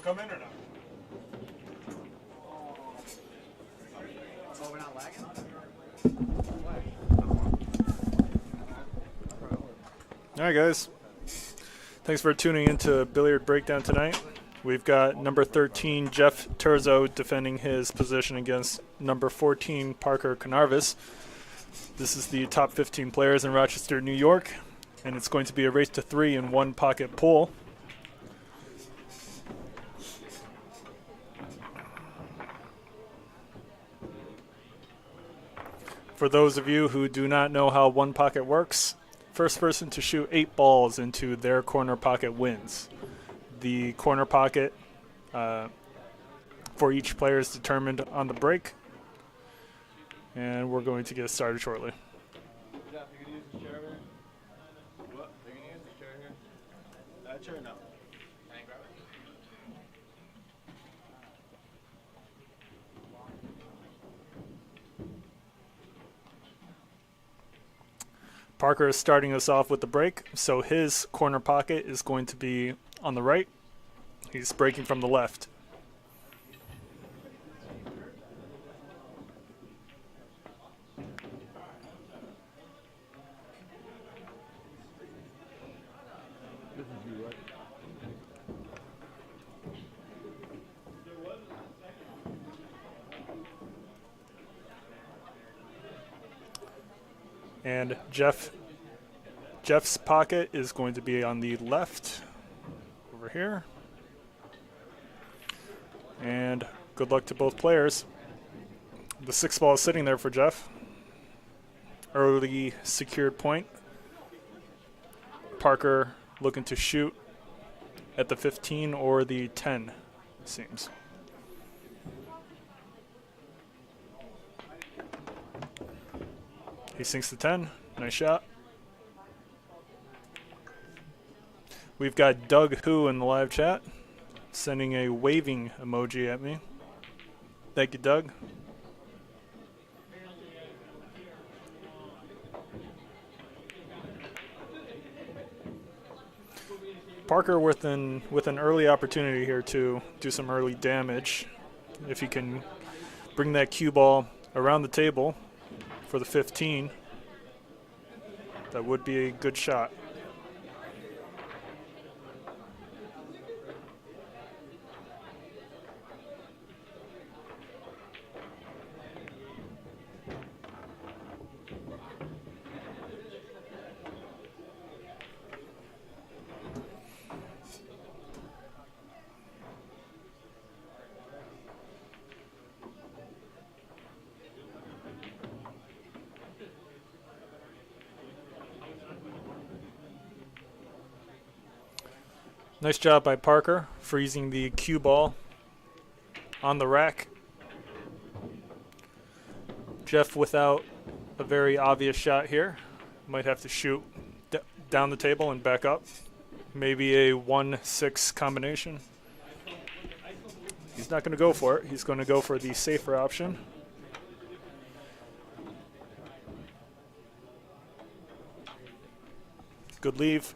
come in or not? Oh, we're not lagging? All right, guys. Thanks for tuning into Billiard Breakdown tonight. We've got number 13, Jeff Terzo, defending his position against number 14, Parker Canarvis. This is the top 15 players in Rochester, New York, and it's going to be a race to 3 in one pocket pool. For those of you who do not know how one pocket works, first person to shoot 8 balls into their corner pocket wins. The corner pocket for each player is determined on the break, and we're going to get started shortly. Jeff, you gonna use this chair over here? What? You gonna use this chair here? That chair, no. Can I grab it? Parker is starting us off with the break, so his corner pocket is going to be on the right. He's breaking from the left. This is you, right? And Jeff's pocket is going to be on the left over here. And good luck to both players. The 6 ball is sitting there for Jeff. Early secured point. Parker looking to shoot at the 15 or the 10, it seems. He sinks the 10. Nice shot. We've got Doug Who in the live chat, sending a waving emoji at me. Thank you, Doug. Parker with an early opportunity here to do some early damage. If he can bring that cue ball around the table for the 15, that would be a good shot. Nice job by Parker, freezing the cue ball on the rack. Jeff without a very obvious shot here. Might have to shoot down the table and back up. Maybe a 1-6 combination. He's not going to go for it. He's going to go for the safer option. Good leave.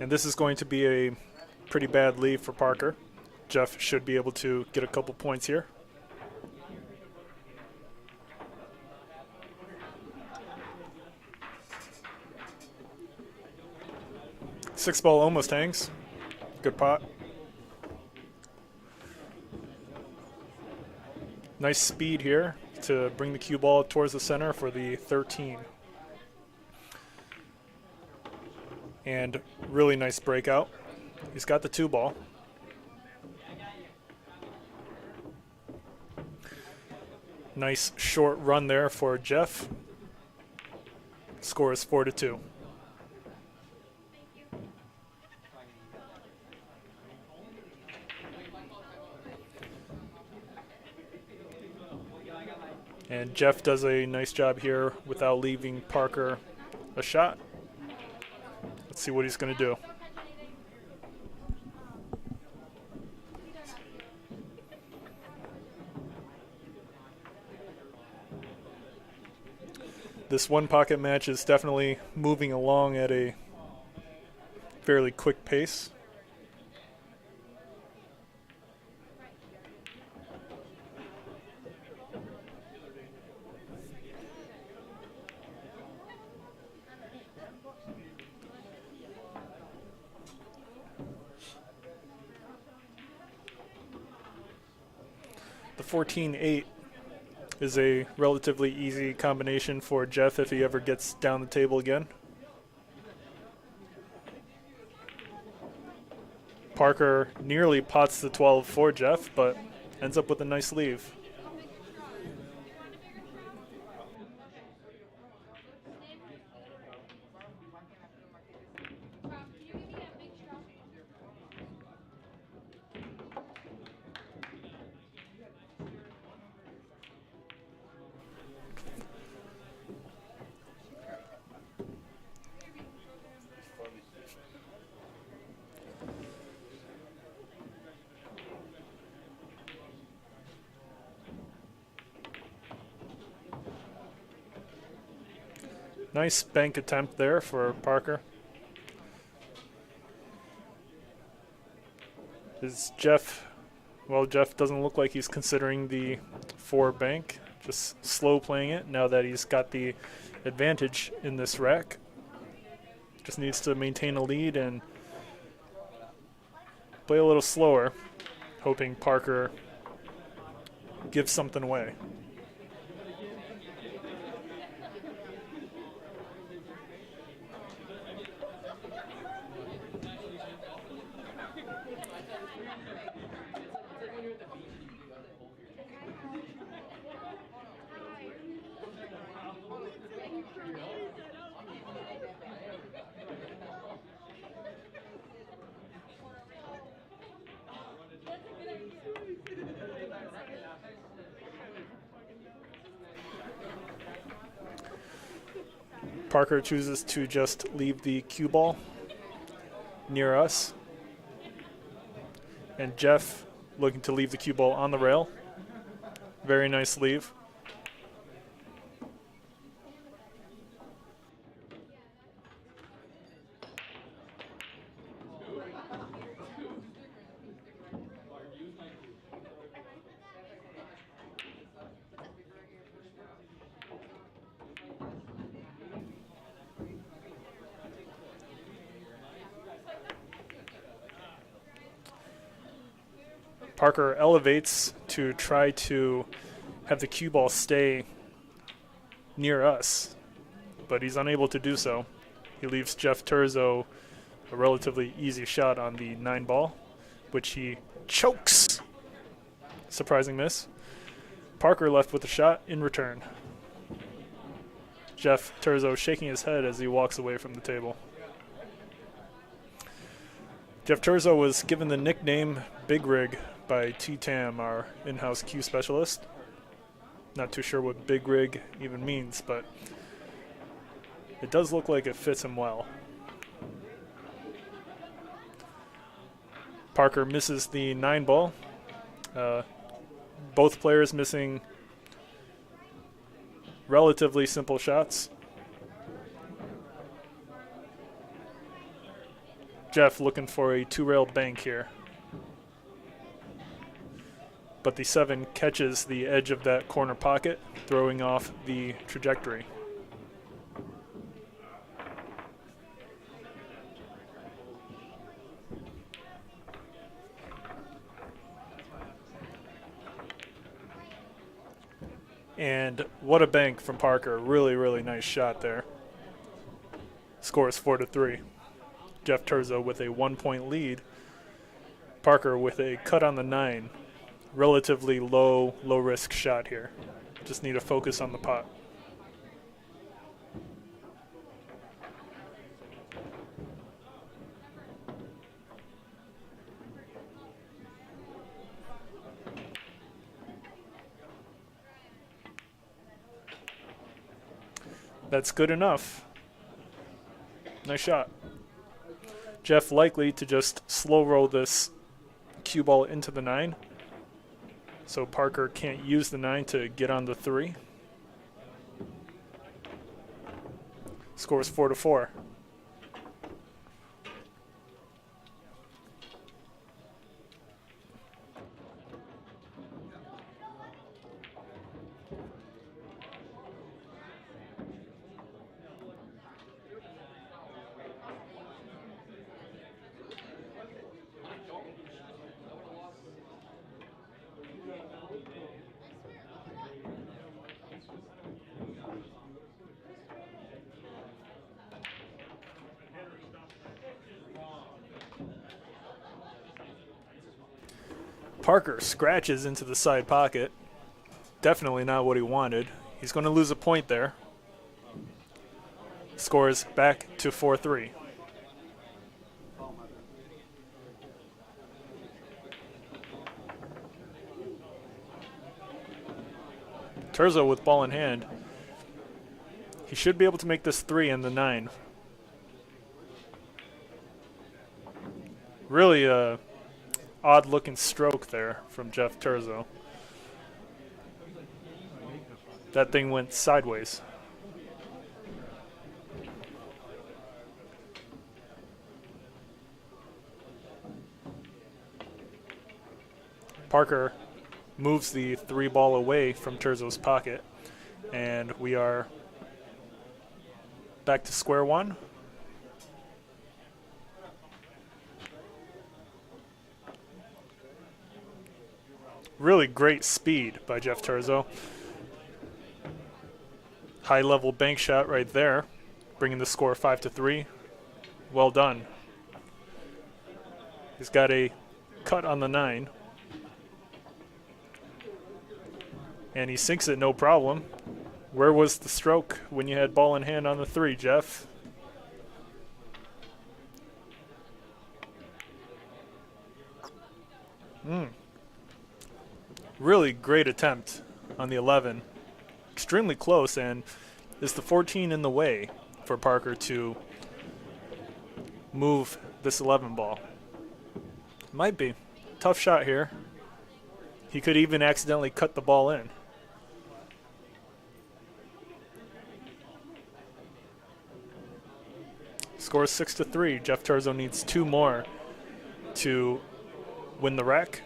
And this is going to be a pretty bad lead for Parker. Jeff should be able to get a couple points here. Six ball almost hangs. Good pot. Nice speed here to bring the cue ball towards the center for the 13. And really nice breakout. He's got the 2 ball. Nice short run there for Jeff. Score is 4-2. And Jeff does a nice job here without leaving Parker a shot. Let's see what he's going to do. This one pocket match is definitely moving along at a fairly quick pace. The 14-8 is a relatively easy combination for Jeff if he ever gets down the table again. Parker nearly pots the 12 for Jeff, but ends up with a nice leave. Nice bank attempt there for Parker. Jeff doesn't look like he's considering the 4 bank, just slow playing it now that he's got the advantage in this rack. Just needs to maintain a lead and play a little slower, hoping Parker gives something away. Parker chooses to just leave the cue ball near us. And Jeff looking to leave the cue ball on the rail. Very nice leave. Parker elevates to try to have the cue ball stay near us, but he's unable to do so. He leaves Jeff Terzo a relatively easy shot on the 9 ball, which he chokes. Surprising miss. Parker left with a shot in return. Jeff Terzo shaking his head as he walks away from the table. Jeff Terzo was given the nickname Big Rig by T-Tam, our in-house cue specialist. Not too sure what Big Rig even means, but it does look like it fits him well. Parker misses the 9 ball. Both players missing relatively simple shots. Jeff looking for a 2-rail bank here. But the 7 catches the edge of that corner pocket, throwing off the trajectory. And what a bank from Parker. Really, really nice shot there. Score is 4-3. Jeff Terzo with a 1-point lead. Parker with a cut on the 9. Relatively low risk shot here. Just need to focus on the pot. That's good enough. Nice shot. Jeff likely to just slow roll this cue ball into the 9. So Parker can't use the 9 to get on the 3. Score is 4-4. Parker scratches into the side pocket. Definitely not what he wanted. He's going to lose a point there. Scores back to 4-3. Terzo with ball in hand. He should be able to make this 3 and the 9. Really odd-looking stroke there from Jeff Terzo. That thing went sideways. Parker moves the 3 ball away from Terzo's pocket, and we are back to square one. Really great speed by Jeff Terzo. High level bank shot right there, bringing the score 5-3. Well done. He's got a cut on the 9. And he sinks it no problem. Where was the stroke when you had ball in hand on the 3, Jeff? Really great attempt on the 11. Extremely close, and is the 14 in the way for Parker to move this 11 ball? Might be. Tough shot here. He could even accidentally cut the ball in. Score 6-3. Jeff Terzo needs 2 more to win the rack.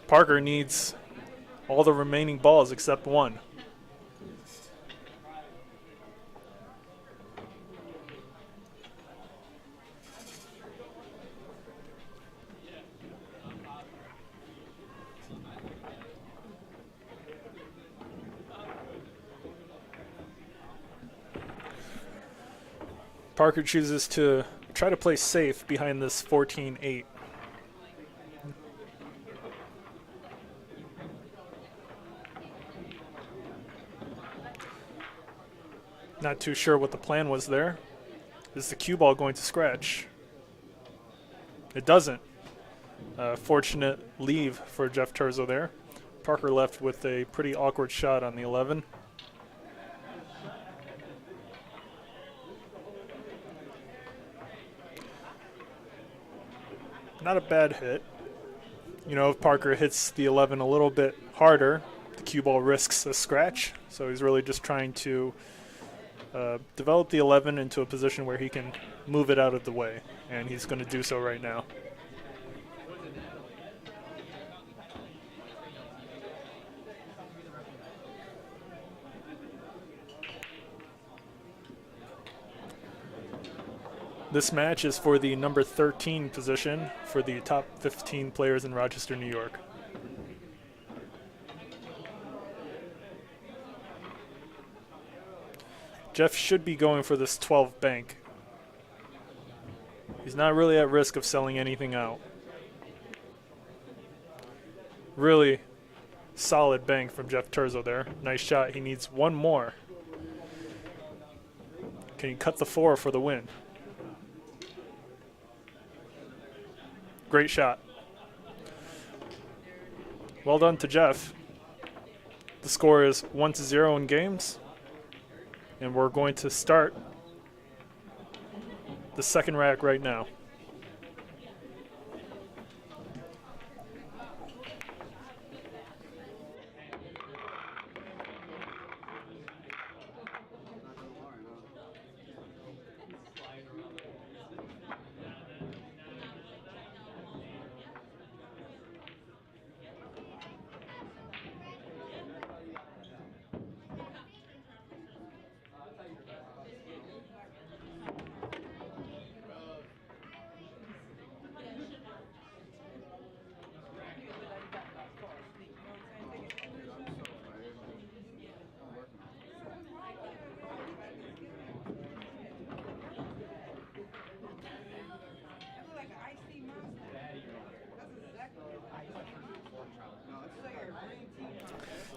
Parker needs all the remaining balls except 1. Parker chooses to try to play safe behind this 14-8. Not too sure what the plan was there. Is the cue ball going to scratch? It doesn't. Fortunate leave for Jeff Terzo there. Parker left with a pretty awkward shot on the 11. Not a bad hit. You know, if Parker hits the 11 a little bit harder, the cue ball risks a scratch. So he's really just trying to develop the 11 into a position where he can move it out of the way, and he's going to do so right now. This match is for the number 13 position for the top 15 players in Rochester, New York. Jeff should be going for this 12 bank. He's not really at risk of selling anything out. Really solid bank from Jeff Terzo there. Nice shot. He needs 1 more. Can he cut the 4 for the win? Great shot. Well done to Jeff. The score is 1-0 in games. And we're going to start the second rack right now.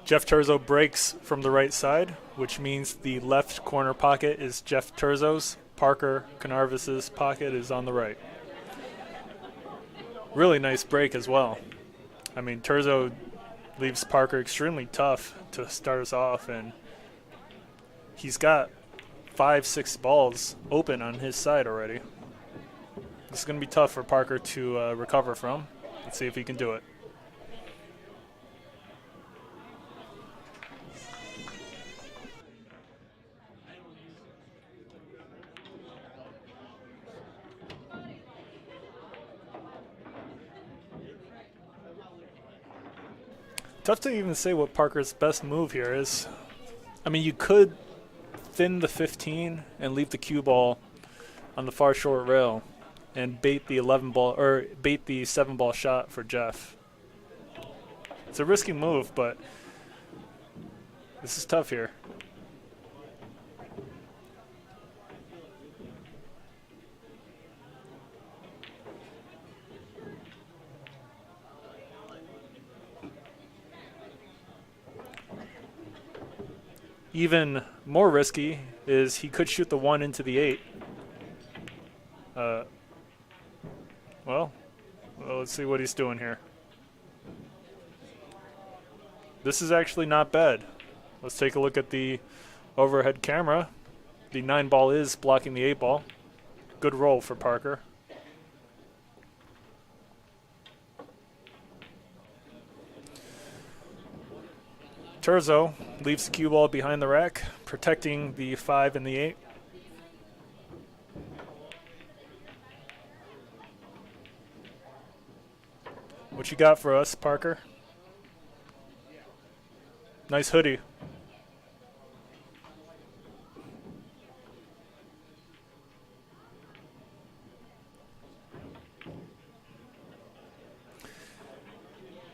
Jeff Terzo breaks from the right side, which means the left corner pocket is Jeff Terzo's. Parker Canarvis's pocket is on the right. Really nice break as well. I mean, Terzo leaves Parker extremely tough to start us off, and he's got 5-6 balls open on his side already. This is going to be tough for Parker to recover from. Let's see if he can do it. Tough to even say what Parker's best move here is. I mean, you could thin the 15 and leave the cue ball on the far short rail and bait the 11 ball or bait the 7 ball shot for Jeff. It's a risky move, but this is tough here. Even more risky is he could shoot the 1 into the 8. Well, let's see what he's doing here. This is actually not bad. Let's take a look at the overhead camera. The 9 ball is blocking the 8 ball. Good roll for Parker. Terzo leaves the cue ball behind the rack, protecting the 5 and the 8. What you got for us, Parker? Nice hoodie.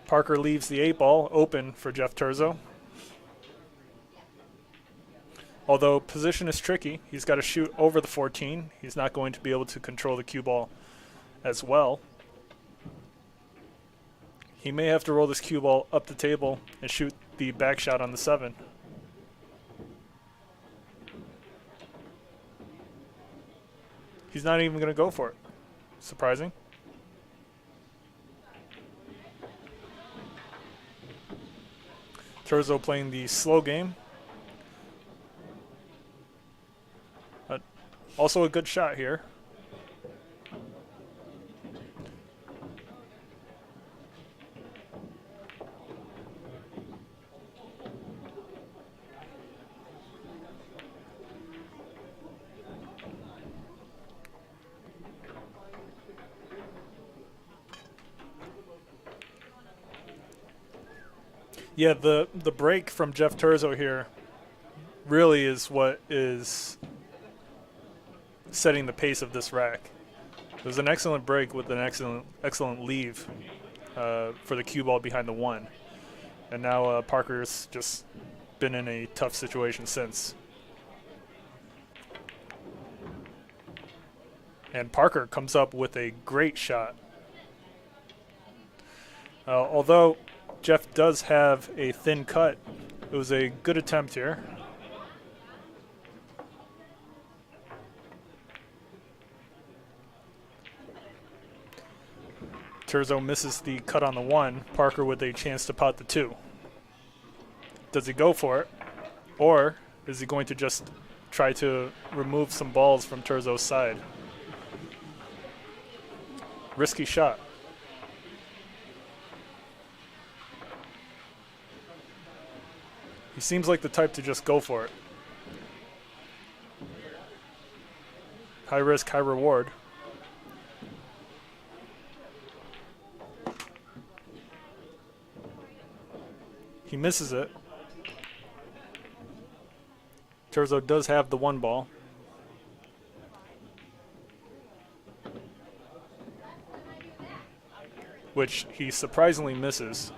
Parker leaves the 8 ball open for Jeff Terzo. Although position is tricky, he's got to shoot over the 14. He's not going to be able to control the cue ball as well. He may have to roll this cue ball up the table and shoot the back shot on the 7. He's not even going to go for it. Surprising. Terzo playing the slow game. Also a good shot here. Yeah, the break from Jeff Terzo here really is what is setting the pace of this rack. It was an excellent break with an excellent leave for the cue ball behind the 1. And now Parker's just been in a tough situation since. And Parker comes up with a great shot. Although Jeff does have a thin cut, it was a good attempt here. Terzo misses the cut on the 1. Parker with a chance to pot the 2. Does he go for it? Or is he going to just try to remove some balls from Terzo's side? Risky shot. He seems like the type to just go for it. High risk, high reward. He misses it. Terzo does have the 1 ball. Which he surprisingly misses.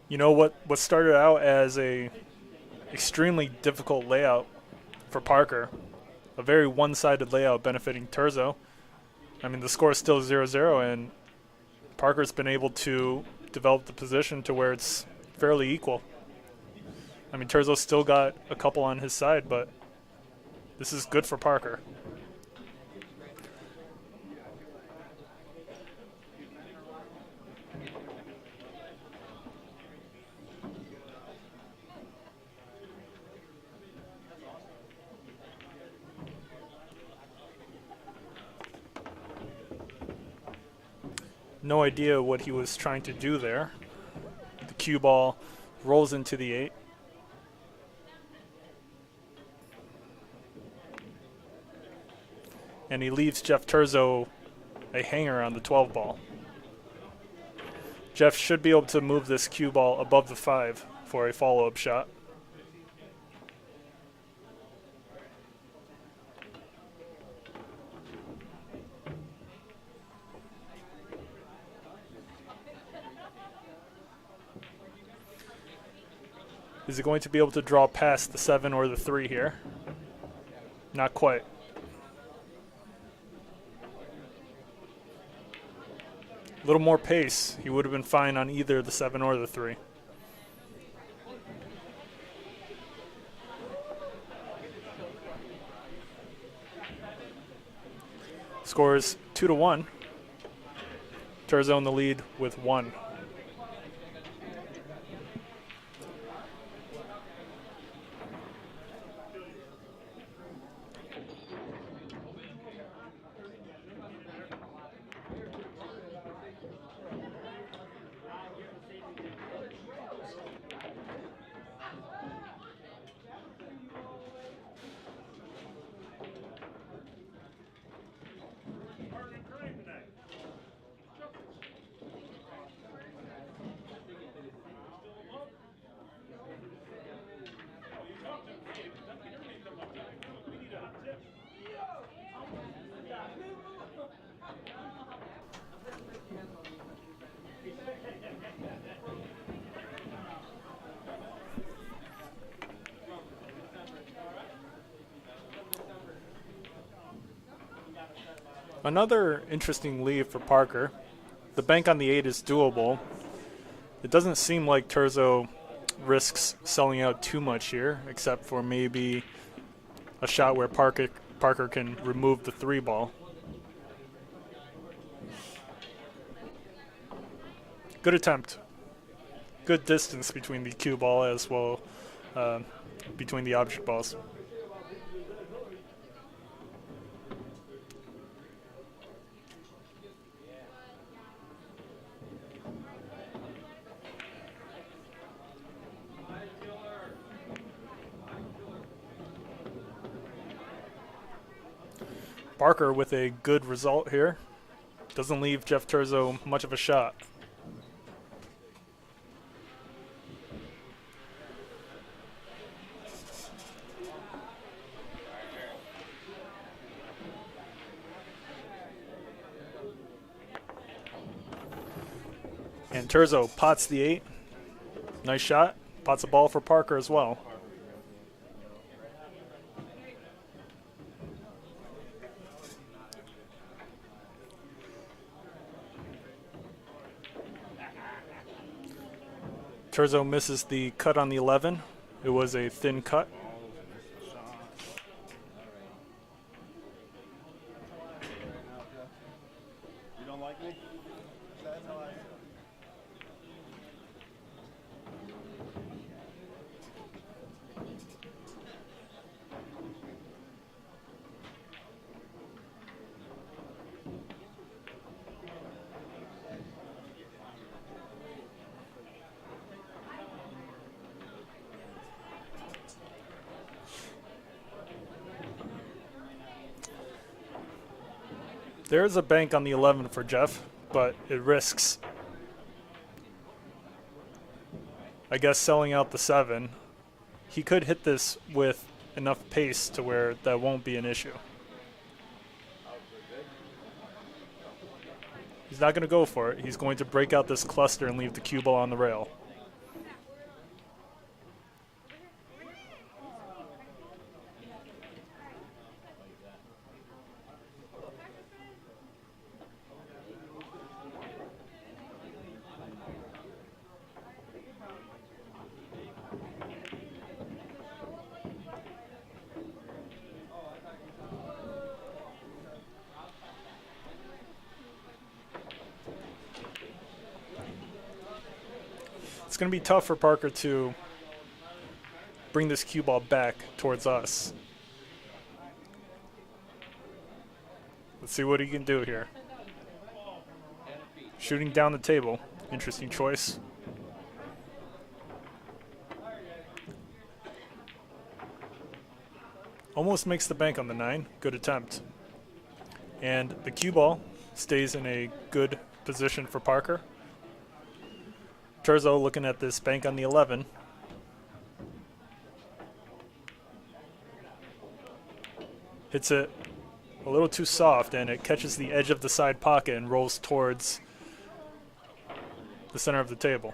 You know what started out as a extremely difficult layout for Parker, a very one-sided layout benefiting Terzo. I mean, the score is still 0-0, and Parker's been able to develop the position to where it's fairly equal. I mean, Terzo's still got a couple on his side, but this is good for Parker. No idea what he was trying to do there. The cue ball rolls into the 8. And he leaves Jeff Terzo a hanger on the 12 ball. Jeff should be able to move this cue ball above the 5 for a follow-up shot. Is he going to be able to draw past the 7 or the 3 here? Not quite. A little more pace. He would have been fine on either the 7 or the 3. Scores 2-1. Terzo in the lead with 1. Another interesting leave for Parker. The bank on the 8 is doable. It doesn't seem like Terzo risks selling out too much here, except for maybe a shot where Parker can remove the 3 ball. Good attempt. Good distance between the cue ball as well between the object balls. Parker with a good result here. Doesn't leave Jeff Terzo much of a shot. And Terzo pots the 8. Nice shot. Pots a ball for Parker as well. Terzo misses the cut on the 11. It was a thin cut. You don't like me? That's how I feel. There's a bank on the 11 for Jeff, but it risks, I guess, selling out the 7. He could hit this with enough pace to where that won't be an issue. He's not going to go for it. He's going to break out this cluster and leave the cue ball on the rail. It's going to be tough for Parker to bring this cue ball back towards us. Let's see what he can do here. Shooting down the table. Interesting choice. Almost makes the bank on the 9. Good attempt. And the cue ball stays in a good position for Parker. Terzo looking at this bank on the 11. Hits it a little too soft, and it catches the edge of the side pocket and rolls towards the center of the table.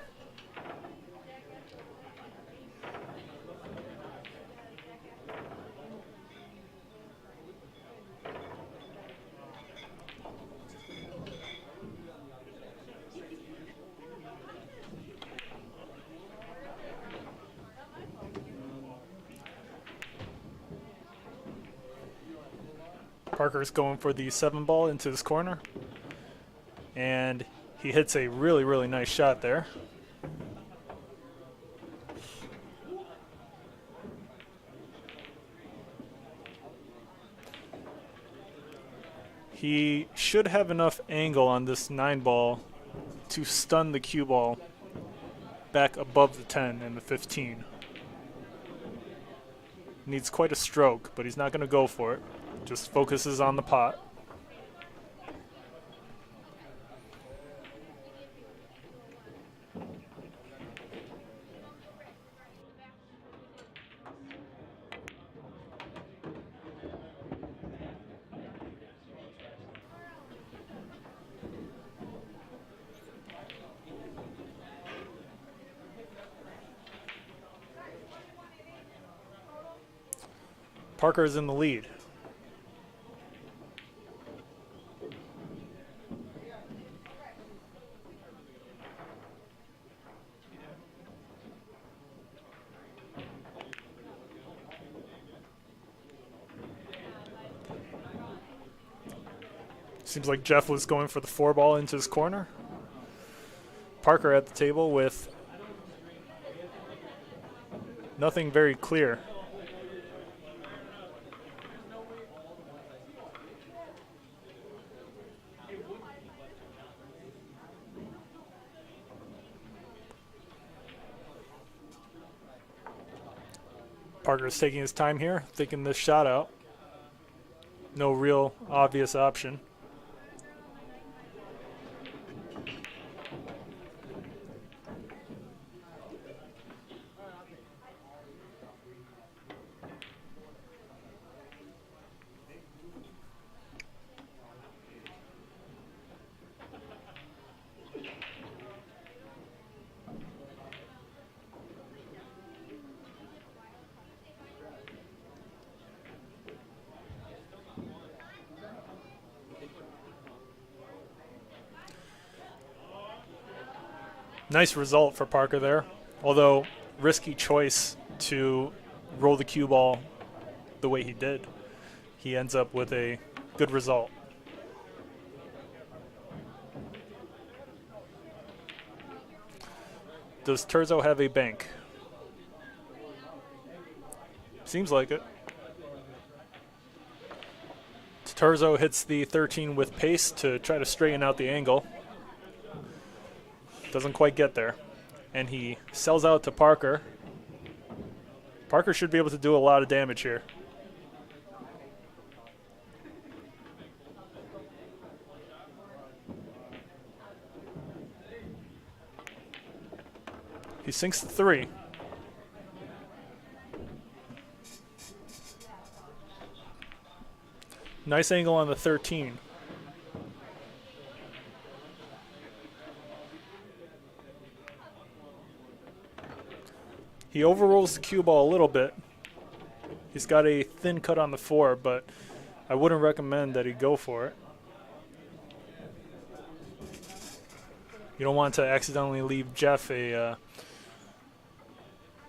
Parker's going for the 7 ball into his corner, and he hits a really, really nice shot there. He should have enough angle on this 9 ball to stun the cue ball back above the 10 and the 15. Needs quite a stroke, but he's not going to go for it. Just focuses on the pot. Parker is in the lead. Seems like Jeff was going for the 4 ball into his corner. Parker at the table with nothing very clear. Parker's taking his time here, thinking this shot out. No real obvious option. Nice result for Parker there. Although, risky choice to roll the cue ball the way he did. He ends up with a good result. Does Terzo have a bank? Seems like it. Terzo hits the 13 with pace to try to straighten out the angle. Doesn't quite get there. And he sells out to Parker. Parker should be able to do a lot of damage here. He sinks the 3. Nice angle on the 13. He overrolls the cue ball a little bit. He's got a thin cut on the 4, but I wouldn't recommend that he go for it. You don't want to accidentally leave Jeff an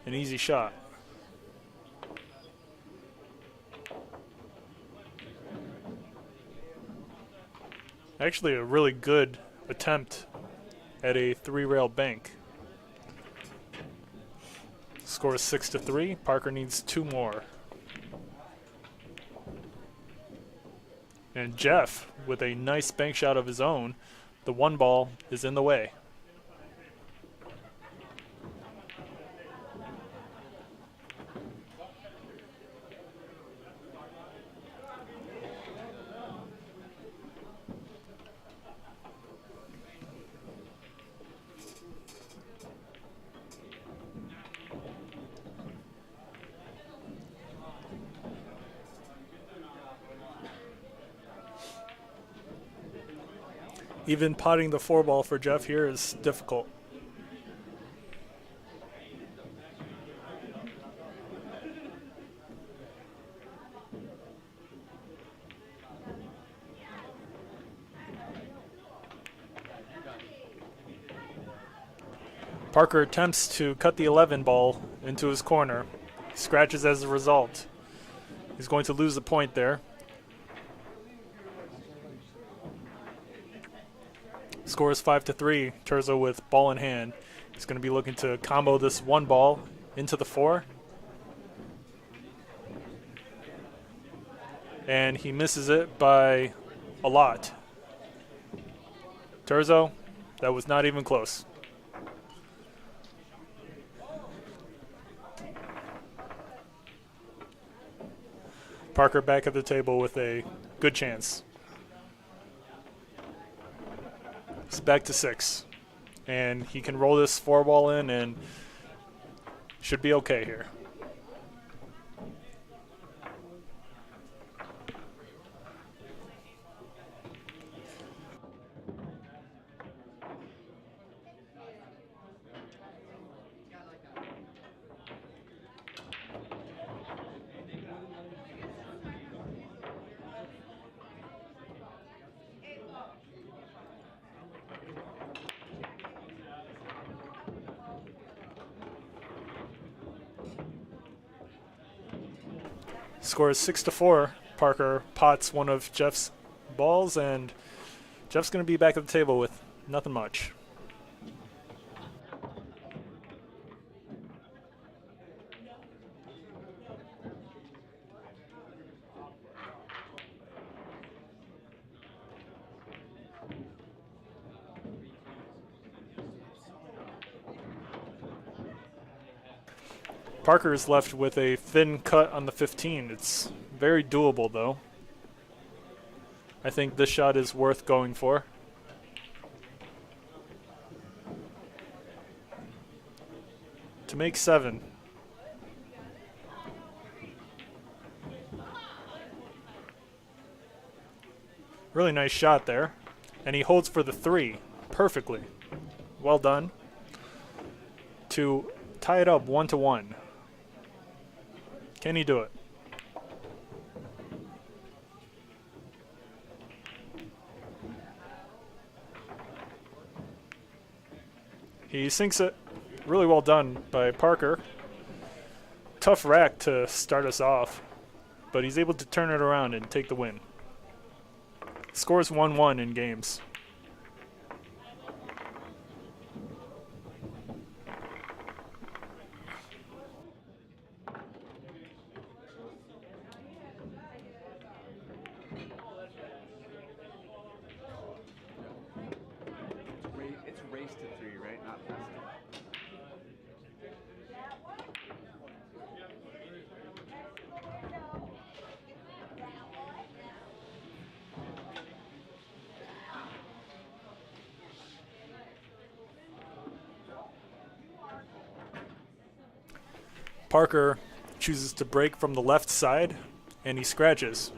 easy shot. Actually, a really good attempt at a 3-rail bank. Score is 6-3. Parker needs 2 more. And Jeff, with a nice bank shot of his own, the 1 ball is in the way. Even potting the 4 ball for Jeff here is difficult. Parker attempts to cut the 11 ball into his corner. He scratches as a result. He's going to lose the point there. Score is 5-3. Terzo with ball in hand. He's going to be looking to combo this 1 ball into the 4. And he misses it by a lot. Terzo, that was not even close. Parker back at the table with a good chance. It's back to 6. And he can roll this 4 ball in and should be okay here. Score is 6-4. Parker pots one of Jeff's balls, and Jeff's going to be back at the table with nothing much. Parker is left with a thin cut on the 15. It's very doable, though. I think this shot is worth going for. To make 7. Really nice shot there. And he holds for the 3 perfectly. Well done. To tie it up 1-1. Can he do it? He sinks it. Really well done by Parker. Tough rack to start us off, but he's able to turn it around and take the win. Scores 1-1 in games. It's race to 3, right? Not best. Parker chooses to break from the left side, and he scratches.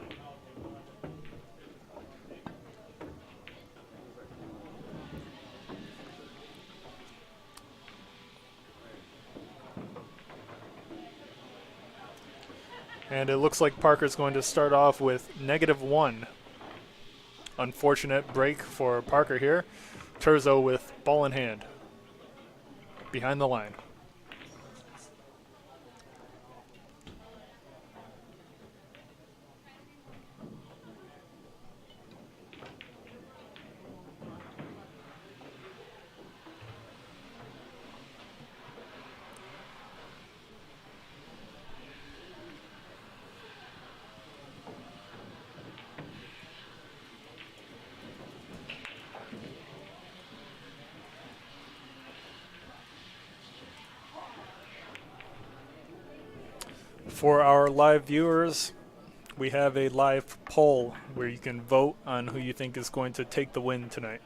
And it looks like Parker's going to start off with -1. Unfortunate break for Parker here. Terzo with ball in hand. Behind the line. For our live viewers, we have a live poll where you can vote on who you think is going to take the win tonight.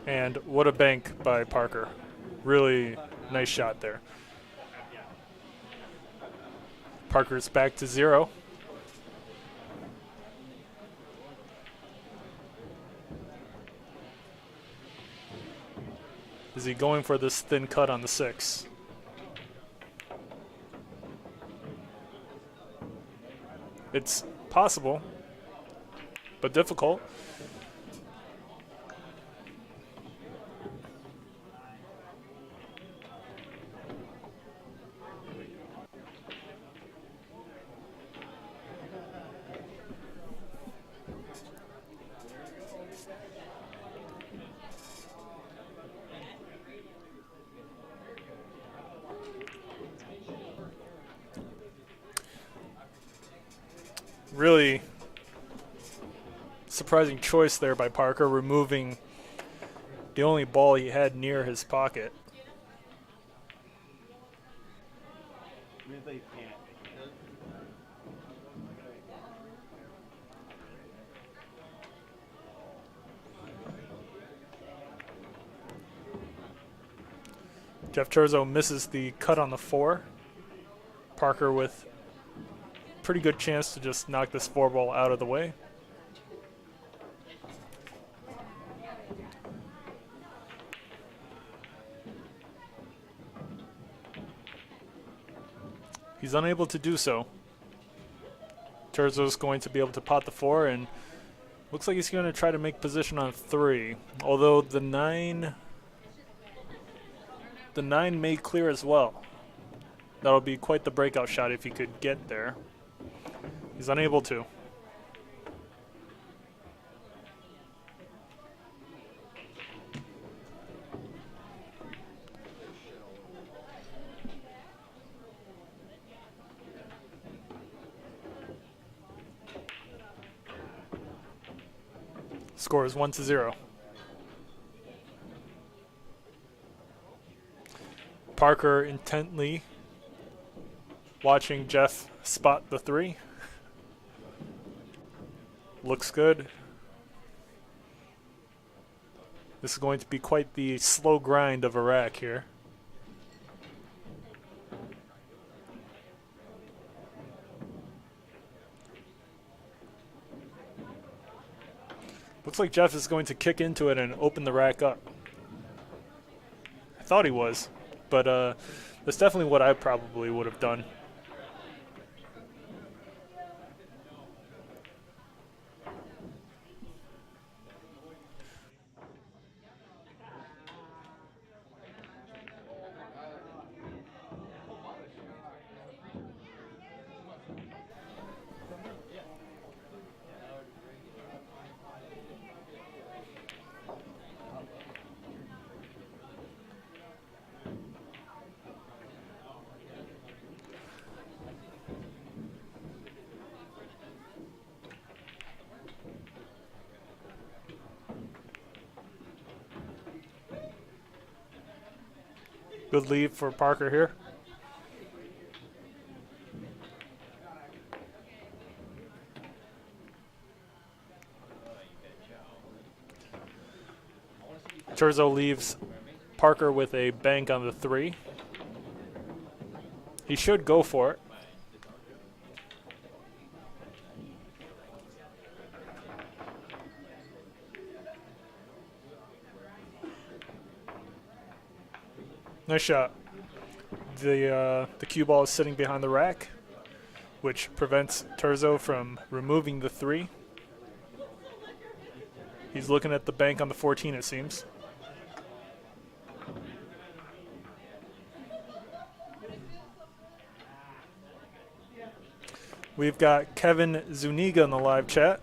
And what a bank by Parker. Really nice shot there. Parker's back to 0. Is he going for this thin cut on the 6? It's possible, but difficult. Really surprising choice there by Parker, removing the only ball he had near his pocket. Really can't. Jeff Terzo misses the cut on the 4. Parker with pretty good chance to just knock this 4 ball out of the way. He's unable to do so. Terzo's going to be able to pot the 4, and looks like he's going to try to make position on 3. Although the 9 may clear as well. That'll be quite the breakout shot if he could get there. He's unable to. Score is 1-0. Parker intently watching Jeff spot the 3. Looks good. This is going to be quite the slow grind of a rack here. Looks like Jeff is going to kick into it and open the rack up. I thought he was, but that's definitely what I probably would have done. Good lead for Parker here. Terzo leaves Parker with a bank on the 3. He should go for it. Nice shot. The cue ball is sitting behind the rack, which prevents Terzo from removing the 3. He's looking at the bank on the 14, it seems. We've got Kevin Zuniga in the live chat.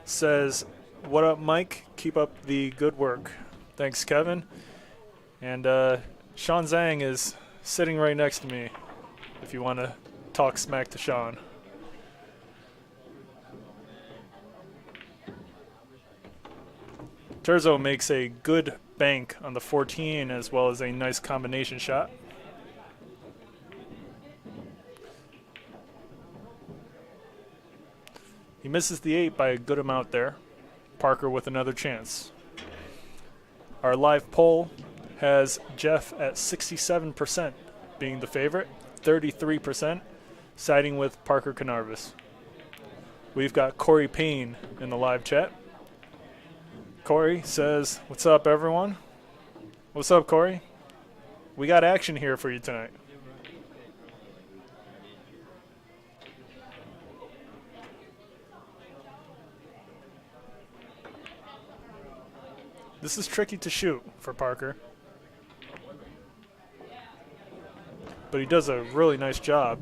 Says, "What up, Mike? Keep up the good work." Thanks, Kevin. And Sean Zhang is sitting right next to me if you want to talk smack to Sean. Terzo makes a good bank on the 14 as well as a nice combination shot. He misses the 8 by a good amount there. Parker with another chance. Our live poll has Jeff at 67% being the favorite, 33% siding with Parker Canarvis. We've got Cory Payne in the live chat. Cory says, "What's up, everyone?" What's up, Cory? We got action here for you tonight. This is tricky to shoot for Parker, but he does a really nice job.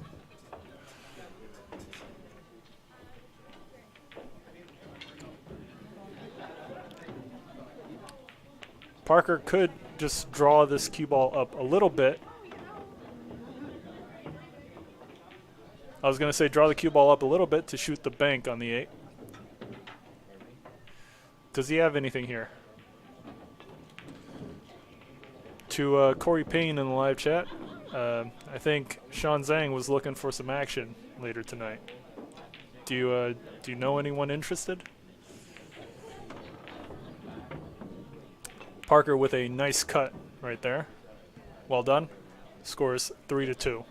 Parker could just draw this cue ball up a little bit. I was going to say draw the cue ball up a little bit to shoot the bank on the 8. Does he have anything here? To Cory Payne in the live chat, I think Sean Zhang was looking for some action later tonight. Do you know anyone interested? Parker with a nice cut right there. Well done. Scores 3-2.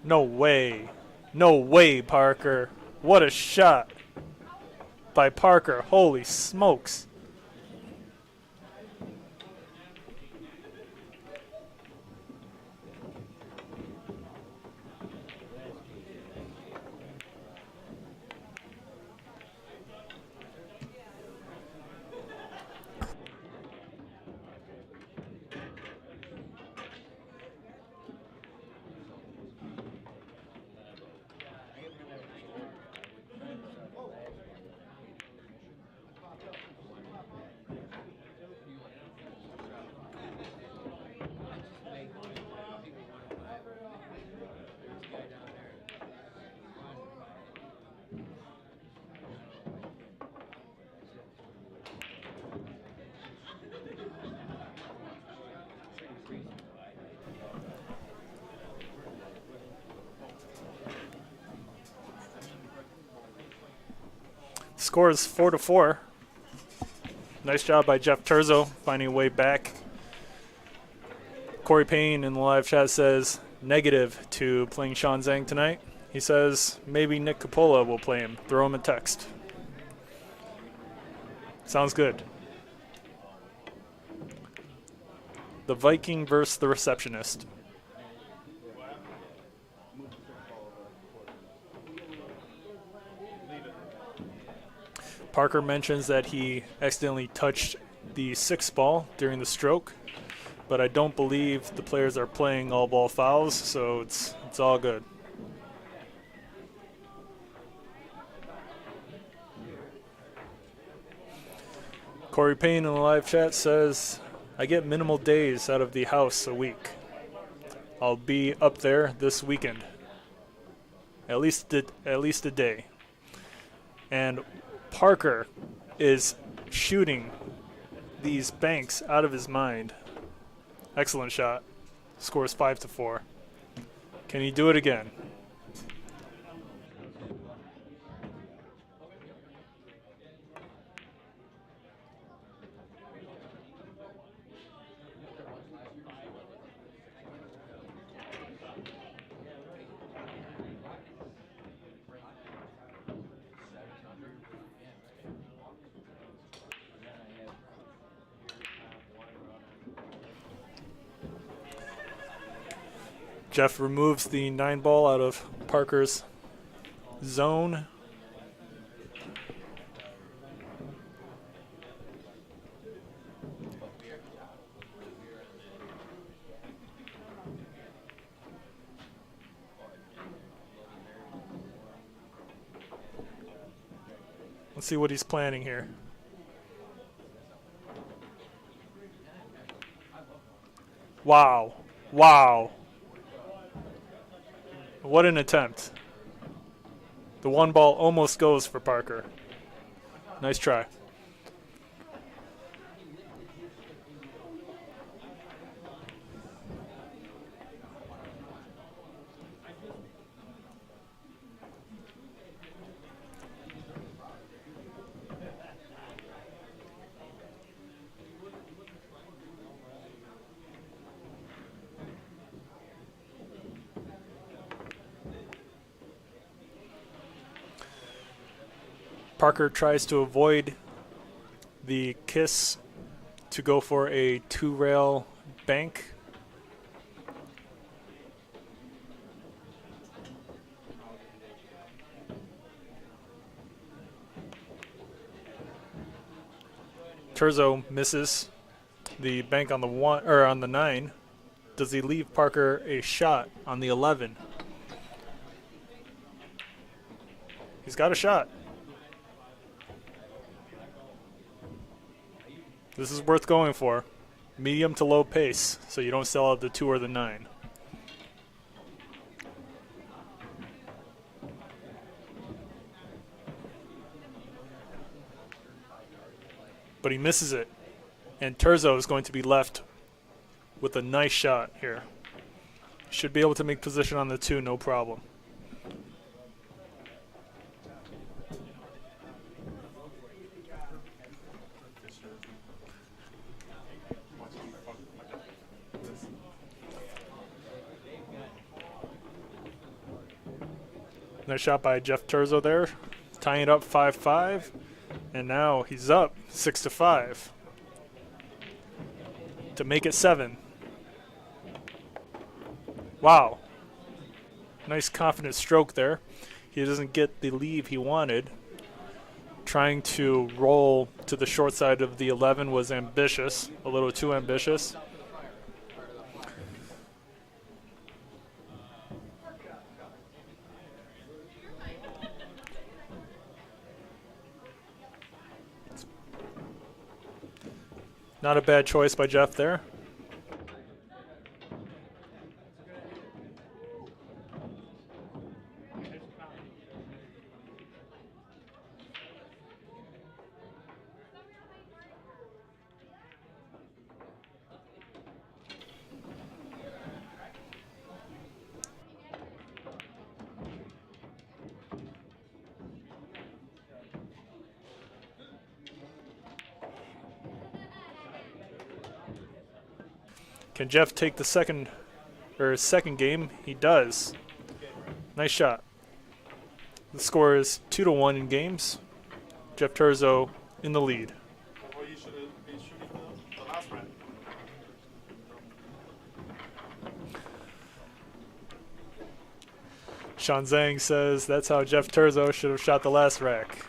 No way. No way, Parker. What a shot by Parker. Holy smokes. Score is 4-4. Nice job by Jeff Terzo finding a way back. Cory Payne in the live chat says, negative to playing Sean Zhang tonight. He says maybe Nick Coppola will play him. Throw him a text. Sounds good. The Viking versus the receptionist. Parker mentions that he accidentally touched the 6th ball during the stroke, but I don't believe the players are playing all ball fouls, so it's all good. Cory Payne in the live chat says, I get minimal days out of the house a week. I'll be up there this weekend. At least a day. And Parker is shooting these banks out of his mind. Excellent shot. Scores 5-4. Can he do it again? Jeff removes the 9 ball out of Parker's zone. Let's see what he's planning here. Wow. Wow. What an attempt. The 1 ball almost goes for Parker. Nice try. Parker tries to avoid the kiss to go for a 2-rail bank. Terzo misses the bank on the 1 or on the 9. Does he leave Parker a shot on the 11? He's got a shot. This is worth going for. Medium to low pace, so you don't sell out the 2 or the 9. But he misses it. And Terzo is going to be left with a nice shot here. Should be able to make position on the 2, no problem. Nice shot by Jeff Terzo there, tying it up 5-5, and now he's up 6-5 to make it 7. Wow, nice confident stroke there. He doesn't get the leave he wanted. Trying to roll to the short side of the 11 was ambitious, a little too ambitious. Not a bad choice by Jeff there. Can Jeff take the second or his second game? He does. Nice shot. The score is 2-1 in games. Jeff Terzo in the lead. Or you should have been shooting the last round. Sean Zhang says that's how Jeff Terzo should have shot the last rack.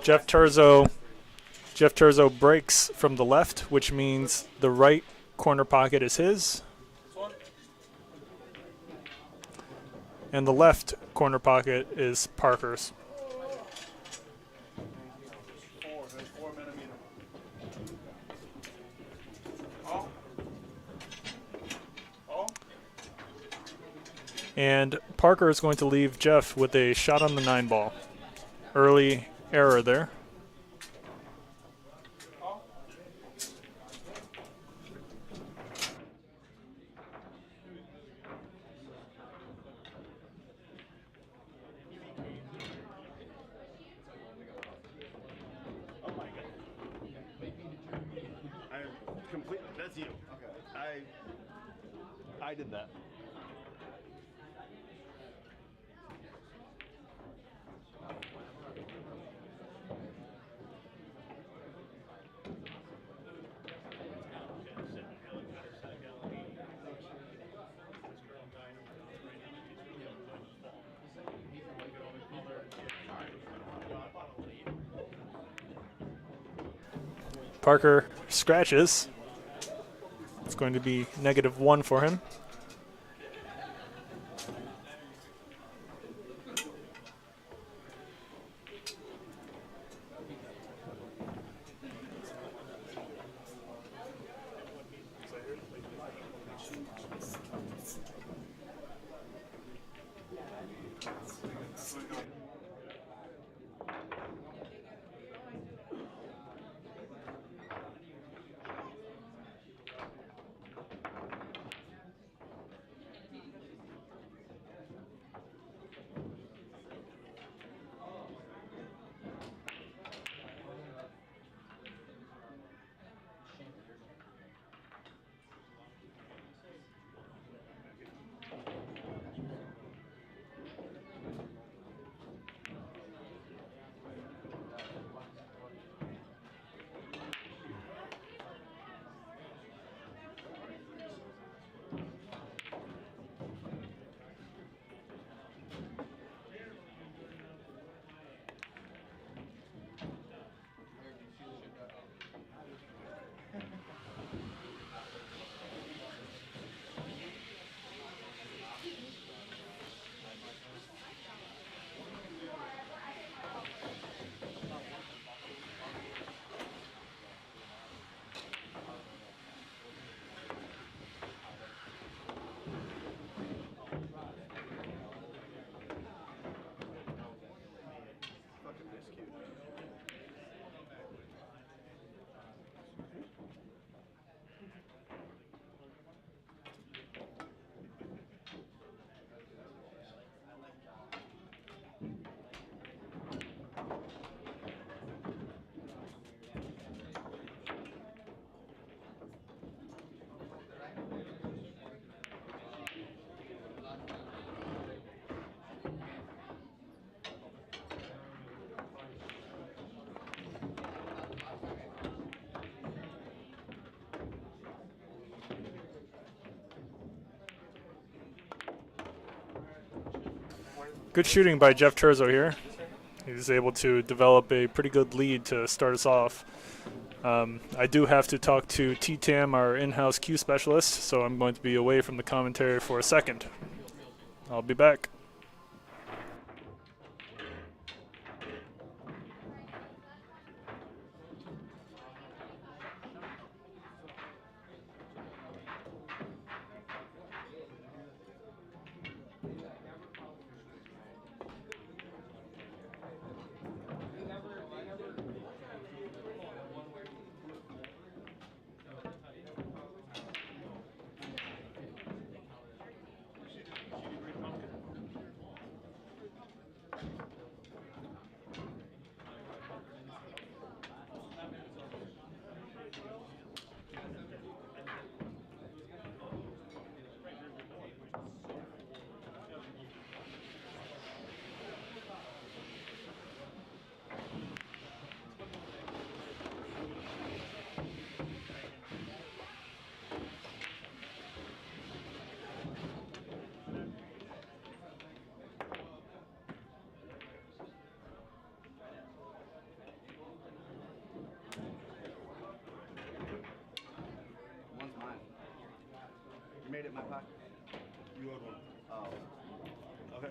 Jeff Terzo breaks from the left, which means the right corner pocket is his. And the left corner pocket is Parker's. 4 millimeter. And Parker is going to leave Jeff with a shot on the 9 ball. Early error there. That's you. Okay. I did that. Parker scratches. It's going to be -1 for him. Good shooting by Jeff Terzo here. He was able to develop a pretty good lead to start us off. I do have to talk to T-Tam, our in-house Q specialist, so I'm going to be away from the commentary for a second. I'll be back. made it in my pocket. You owed one. Oh. Okay.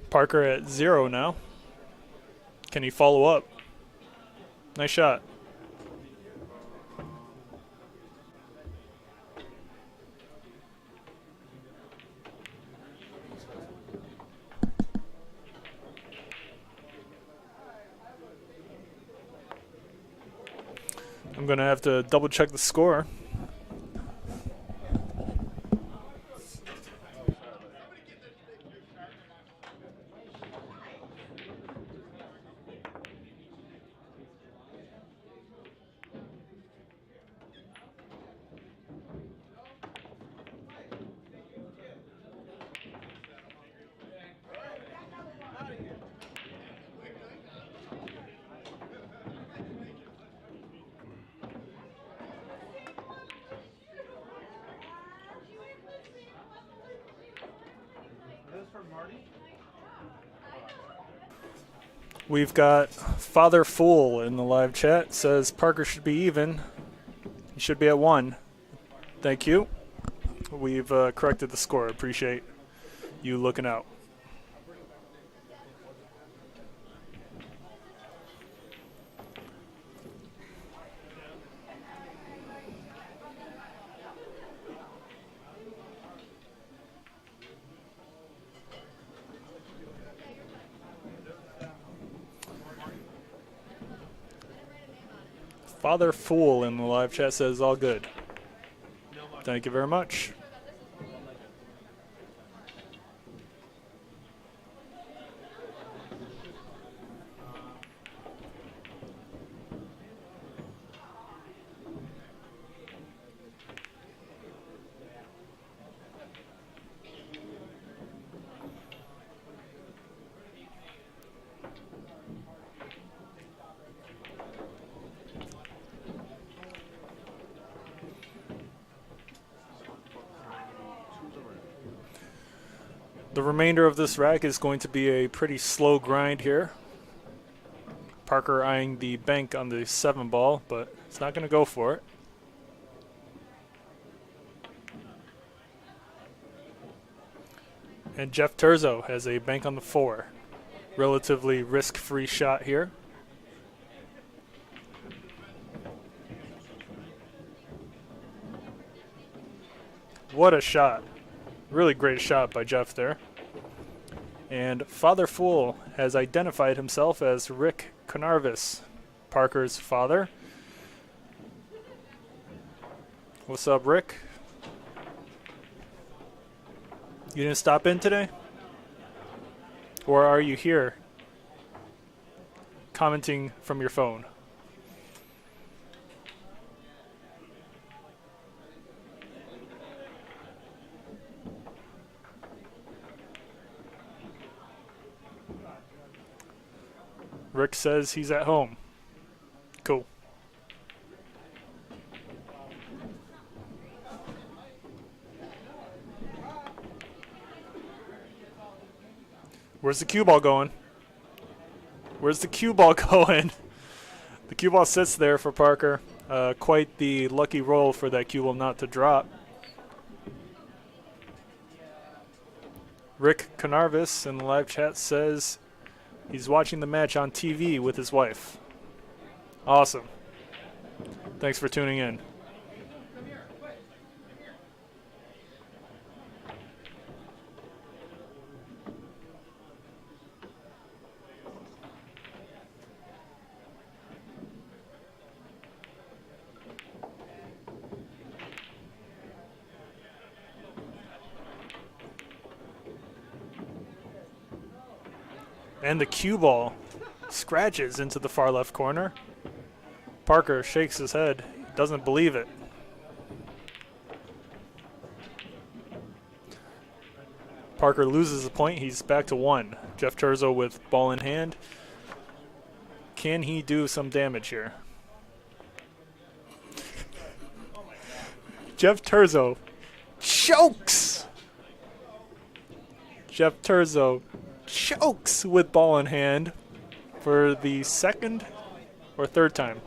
Parker at 0 now. Can he follow up? Nice shot. I'm going to have to double check the score. We've got Father Fool in the live chat. Says Parker should be even. He should be at 1. Thank you. We've corrected the score. Appreciate you looking out. Father Fool in the live chat says all good. Thank you very much. The remainder of this rack is going to be a pretty slow grind here. Parker eyeing the bank on the 7 ball, but it's not going to go for it. And Jeff Terzo has a bank on the 4. Relatively risk-free shot here. What a shot. Really great shot by Jeff there. And Father Fool has identified himself as Rick Canarvis, Parker's father. What's up, Rick? You didn't stop in today? Or are you here commenting from your phone? Rick says he's at home. Cool. Where's the cue ball going? Where's the cue ball going? The cue ball sits there for Parker. Quite the lucky roll for that cue ball not to drop. Rick Canarvis in the live chat says he's watching the match on TV with his wife. Awesome. Thanks for tuning in. And the cue ball scratches into the far left corner. Parker shakes his head, doesn't believe it. Parker loses a point. He's back to 1. Jeff Terzo with ball in hand. Can he do some damage here? Jeff Terzo chokes. Jeff Terzo chokes with ball in hand for the second or third time.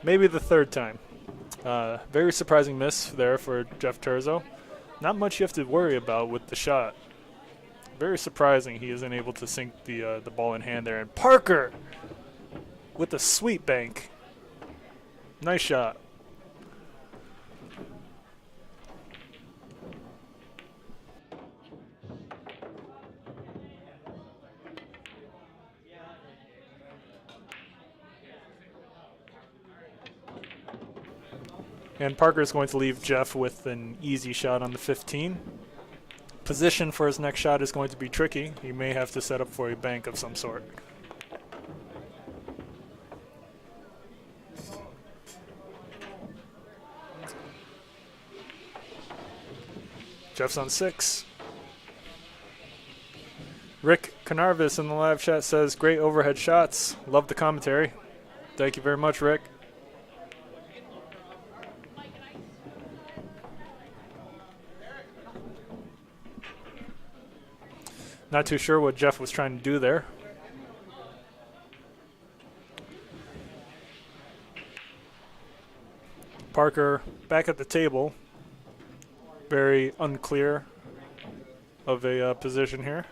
Maybe the third time. Very surprising miss there for Jeff Terzo. Not much you have to worry about with the shot. Very surprising he isn't able to sink the ball in hand there. And Parker with a sweet bank. Nice shot. And Parker is going to leave Jeff with an easy shot on the 15. Position for his next shot is going to be tricky. He may have to set up for a bank of some sort. Jeff's on 6. Rick Canarvis in the live chat says, great overhead shots. Love the commentary. Thank you very much, Rick. Not too sure what Jeff was trying to do there. Parker back at the table. Very unclear of a position here.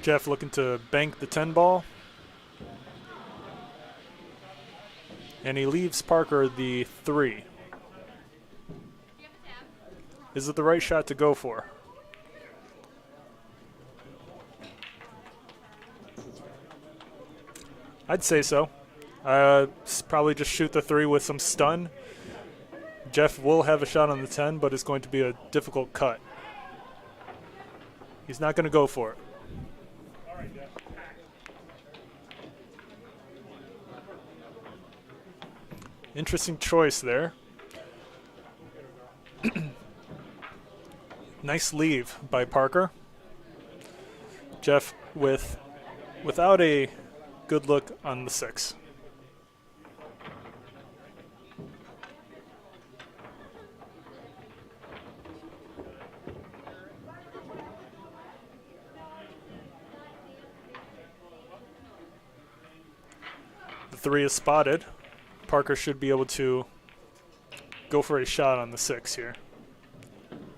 Jeff looking to bank the 10 ball. And he leaves Parker the 3. Is it the right shot to go for? I'd say so. Probably just shoot the 3 with some stun. Jeff will have a shot on the 10, but it's going to be a difficult cut. He's not going to go for it. Interesting choice there. Nice leave by Parker. Jeff without a good look on the 6. The 3 is spotted. Parker should be able to go for a shot on the 6 here.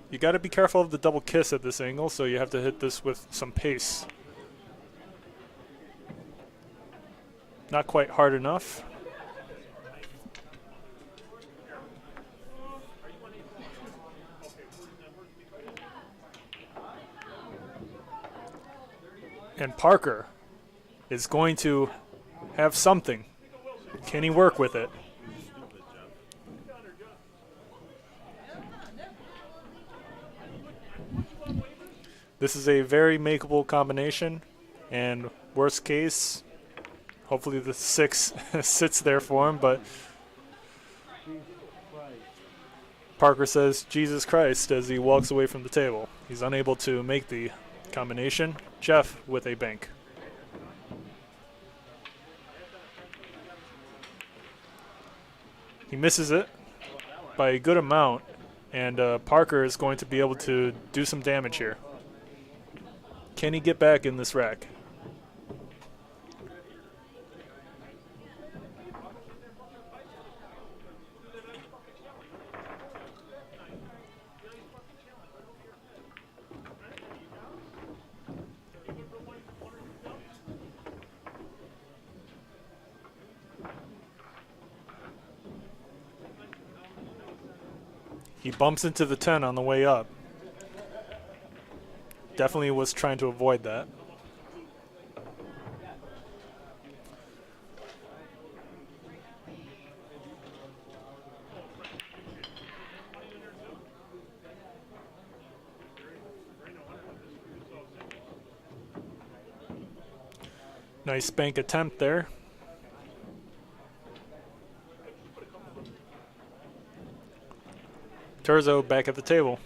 You got to be careful of the double kiss at this angle, so you have to hit this with some pace. Not quite hard enough. And Parker is going to have something. Can he work with it? This is a very makeable combination, and worst case, hopefully the 6 sits there for him, but Parker says, Jesus Christ, as he walks away from the table. He's unable to make the combination. Jeff with a bank. He misses it by a good amount, and Parker is going to be able to do some damage here. Can he get back in this rack? He bumps into the 10 on the way up. Definitely was trying to avoid that. Nice bank attempt there. Terzo back at the table.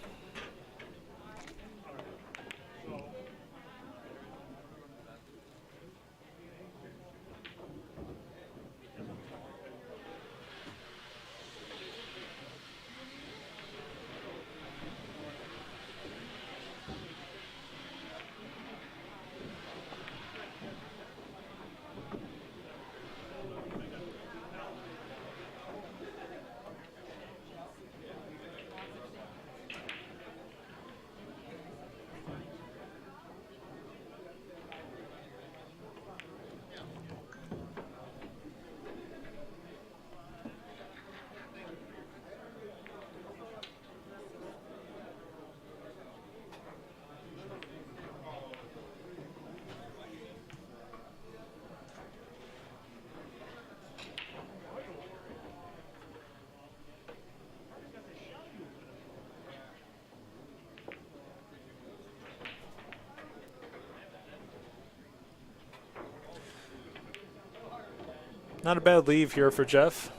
Not a bad leave here for Jeff.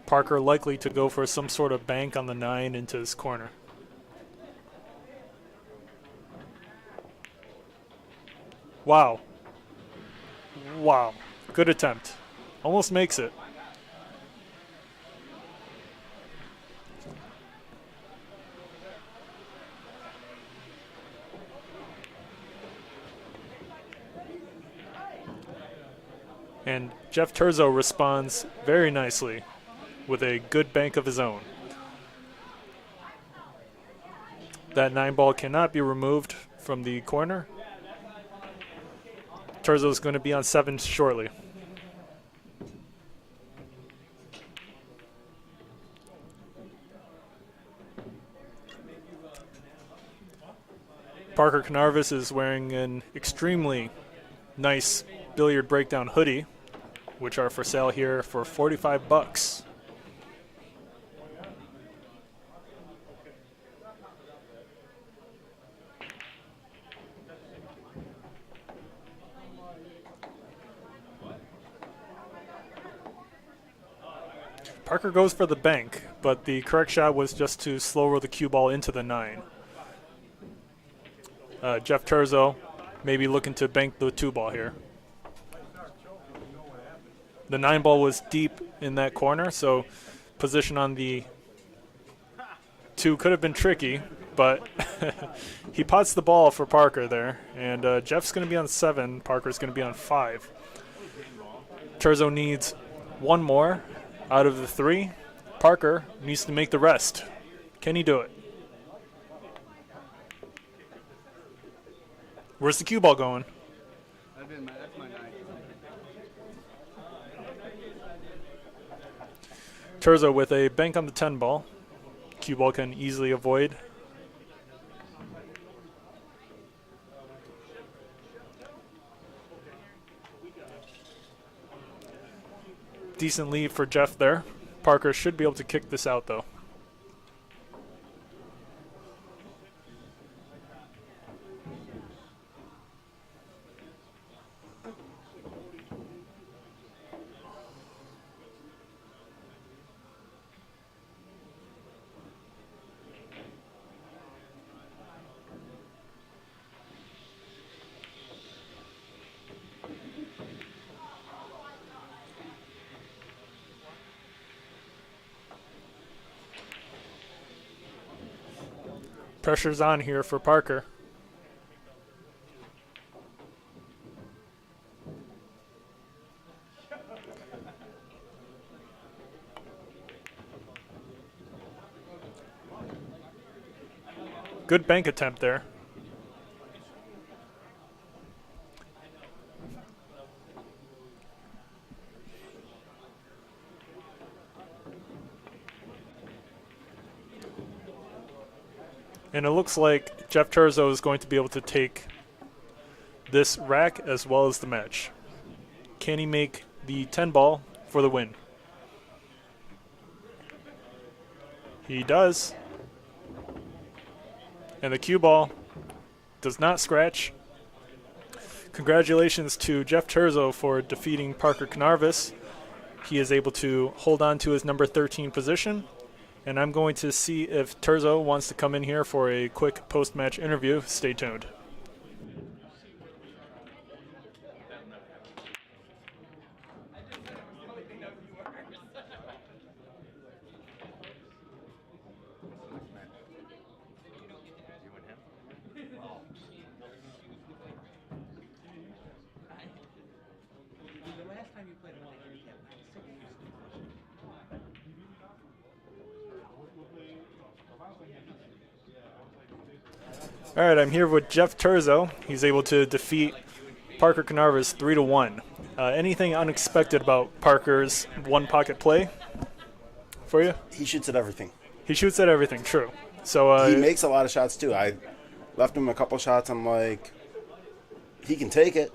Parker likely to go for some sort of bank on the 9 into his corner. Wow. Wow. Good attempt. Almost makes it. And Jeff Terzo responds very nicely with a good bank of his own. That 9 ball cannot be removed from the corner. Terzo is going to be on 7 shortly. Parker Canarvis is wearing an extremely nice billiard breakdown hoodie, which are for sale here for $45. Parker goes for the bank, but the correct shot was just to slow roll the cue ball into the 9. Jeff Terzo maybe looking to bank the 2 ball here. The 9 ball was deep in that corner, so position on the 2 could have been tricky, but he pots the ball for Parker there, and Jeff's going to be on 7, Parker's going to be on 5. Terzo needs 1 more out of the 3. Parker needs to make the rest. Can he do it? Where's the cue ball going? That's my 9. Terzo with a bank on the 10 ball. Cue ball can easily avoid. Decent lead for Jeff there. Parker should be able to kick this out though. Pressure's on here for Parker. Good bank attempt there. And it looks like Jeff Terzo is going to be able to take this rack as well as the match. Can he make the 10 ball for the win? He does. And the cue ball does not scratch. congratulations to Jeff Terzo for defeating Parker Canarvis. He is able to hold on to his number 13 position. And I'm going to see if Terzo wants to come in here for a quick post-match interview. Stay tuned. All right, I'm here with Jeff Terzo. He's able to defeat Parker Canarvis 3-1. Anything unexpected about Parker's one-pocket play for you? He shoots at everything. He shoots at everything, true. So he makes a lot of shots, too. I left him a couple shots. I'm like, he can take it.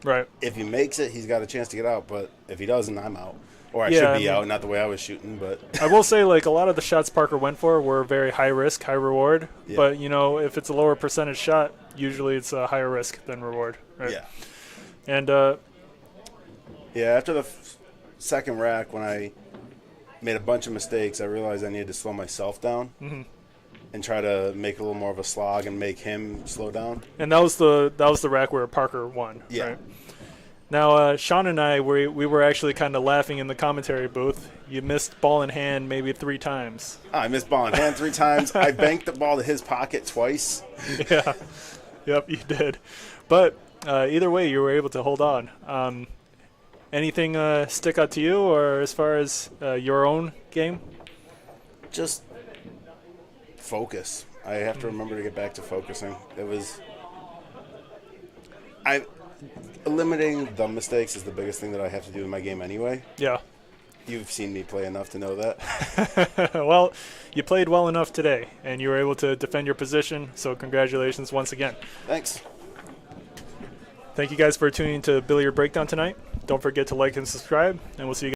Right. If he makes it, he's got a chance to get out. But if he doesn't, I'm out. Or I should be out, not the way I was shooting. But I will say, like, a lot of the shots Parker went for were very high risk, high reward. Yeah. But, you know, if it's a lower percentage shot, usually it's a higher risk than reward. Right? Yeah. And, after the second rack, when I made a bunch of mistakes, I realized I needed to slow myself down and try to make a little more of a slog and make him slow down. And that was the rack where Parker won. Yeah. Right? Now, Sean and I, we were actually kind of laughing in the commentary booth. You missed ball in hand maybe 3 times. I missed ball in hand 3 times. I banked the ball to his pocket twice. Yeah. Yep, you did. But either way, you were able to hold on. Anything stick out to you, or as far as your own game? Just focus. I have to remember to get back to focusing. Eliminating the mistakes is the biggest thing that I have to do in my game anyway. Yeah. You've seen me play enough to know that. Well, you played well enough today, and you were able to defend your position, so congratulations once again. Thanks. Thank you guys for tuning in to Billiard Breakdown tonight. Don't forget to like and subscribe, and we'll see you guys.